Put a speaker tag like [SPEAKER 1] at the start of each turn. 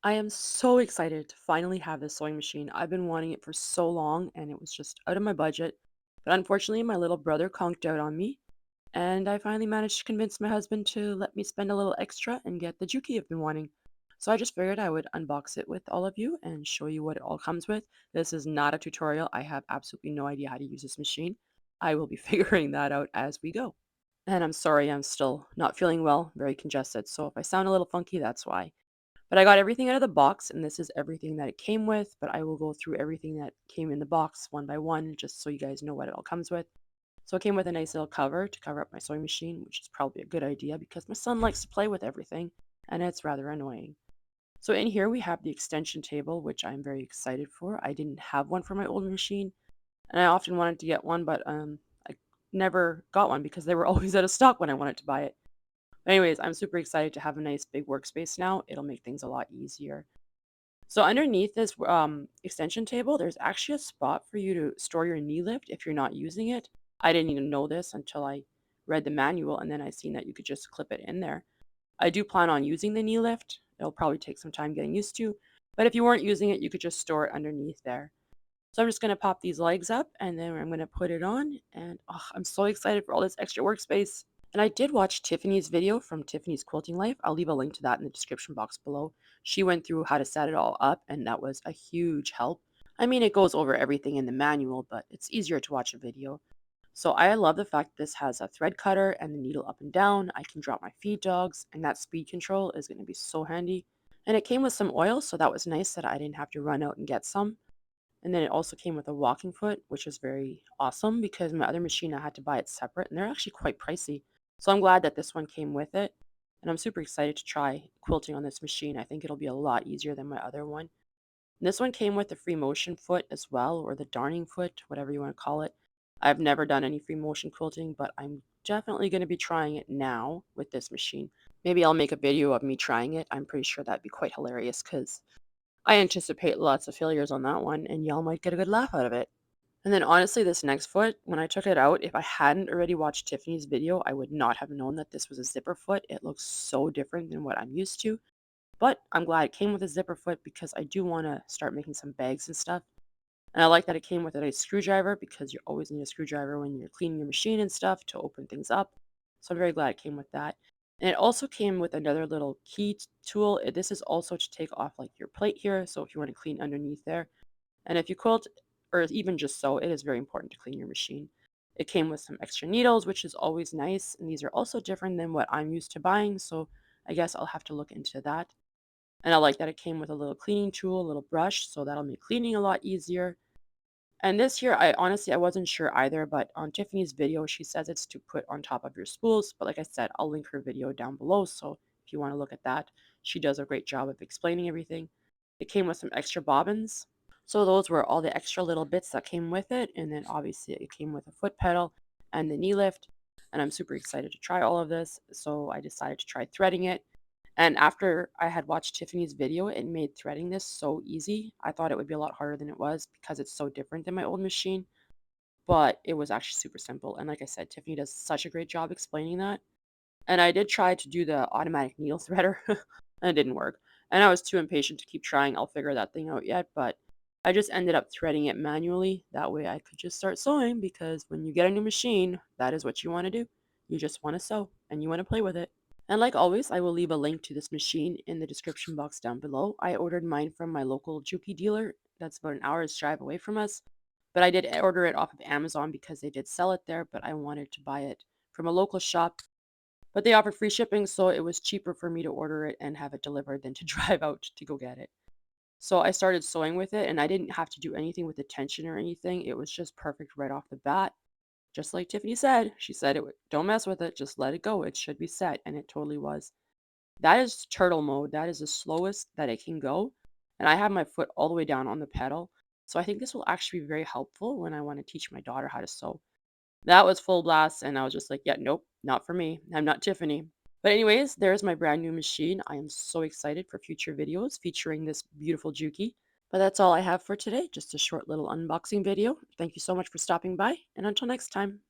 [SPEAKER 1] I am so excited to finally have this sewing machine. I've been wanting it for so long and it was just out of my budget. But unfortunately, my little brother conked out on me, and I finally managed to convince my husband to let me spend a little extra and get the Juki I've been wanting. So I just figured I would unbox it with all of you and show you what it all comes with. This is not a tutorial. I have absolutely no idea how to use this machine. I will be figuring that out as we go. And I'm sorry, I'm still not feeling well, very congested. So if I sound a little funky, that's why. But I got everything out of the box, and this is everything that it came with, but I will go through everything that came in the box one by one, just so you guys know what it all comes with. So it came with a nice little cover to cover up my sewing machine, which is probably a good idea because my son likes to play with everything, and it's rather annoying. So in here we have the extension table, which I'm very excited for. I didn't have one for my old machine, and I often wanted to get one, but I never got one because they were always out of stock when I wanted to buy it. Anyways, I'm super excited to have a nice big workspace now. It'll make things a lot easier. So underneath this extension table, there's actually a spot for you to store your knee lift if you're not using it. I didn't even know this until I read the manual, and then I seen that you could just clip it in there. I do plan on using the knee lift. It'll probably take some time getting used to, but if you weren't using it, you could just store it underneath there. So I'm just going to pop these legs up and then I'm going to put it on. And oh, I'm so excited for all this extra workspace. And I did watch Tiffany's video from Tiffany's Quilting Life. I'll leave a link to that in the description box below. She went through how to set it all up, and that was a huge help. I mean, it goes over everything in the manual, but it's easier to watch a video. So I love the fact this has a thread cutter and the needle up and down. I can drop my feed dogs, and that speed control is going to be so handy. And it came with some oil, so that was nice that I didn't have to run out and get some. And then it also came with a walking foot, which is very awesome because my other machine I had to buy it separate and they're actually quite pricey. So I'm glad that this one came with it. And I'm super excited to try quilting on this machine. I think it'll be a lot easier than my other one. And this one came with the free motion foot as well, or the darning foot, whatever you want to call it. I've never done any free motion quilting, but I'm definitely going to be trying it now with this machine. Maybe I'll make a video of me trying it. I'm pretty sure that'd be quite hilarious because I anticipate lots of failures on that one, and y'all might get a good laugh out of it. And then honestly, this next foot, when I took it out, if I hadn't already watched Tiffany's video, I would not have known that this was a zipper foot. It looks so different than what I'm used to. But I'm glad it came with a zipper foot because I do want to start making some bags and stuff. And I like that it came with a nice screwdriver because you always need a screwdriver when you're cleaning your machine and stuff to open things up. So I'm very glad it came with that. And it also came with another little tool. This is also to take off like your plate here. So if you want to clean underneath there. And if you quilt or even just sew, it is very important to clean your machine. It came with some extra needles, which is always nice. And these are also different than what I'm used to buying. So I guess I'll have to look into that. And I like that it came with a little cleaning tool, a little brush. So that'll make cleaning a lot easier. And this here, I wasn't sure either, but on Tiffany's video, she says it's to put on top of your spools. But like I said, I'll link her video down below. So if you want to look at that, she does a great job of explaining everything. It came with some extra bobbins. So those were all the extra little bits that came with it. And then obviously it came with a foot pedal and the knee lift. And I'm super excited to try all of this. So I decided to try threading it. And after I had watched Tiffany's video, it made threading this so easy. I thought it would be a lot harder than it was because it's so different than my old machine, but it was actually super simple. And like I said, Tiffany does such a great job explaining that. And I did try to do the automatic needle threader, and it didn't work. And I was too impatient to keep trying. I'll figure that thing out yet, but I just ended up threading it manually. That way I could just start sewing because when you get a new machine, that is what you want to do. You just want to sew and you want to play with it. And like always, I will leave a link to this machine in the description box down below. I ordered mine from my local Juki dealer. That's about an hour's drive away from us. But I did order it off of Amazon because they did sell it there, but I wanted to buy it from a local shop. But they offered free shipping, so it was cheaper for me to order it and have it delivered than to drive out to go get it. So I started sewing with it, and I didn't have to do anything with the tension or anything. It was just perfect right off the bat. Just like Tiffany said, she said don't mess with it, just let it go. It should be set, and it totally was. That is turtle mode. That is the slowest that it can go. And I have my foot all the way down on the pedal. So I think this will actually be very helpful when I want to teach my daughter how to sew. That was full blast, and I was just like, yeah, nope, not for me. I'm not Tiffany. But anyways, there's my brand new machine. I am so excited for future videos featuring this beautiful Juki. But that's all I have for today. Just a short little unboxing video. Thank you so much for stopping by, and until next time.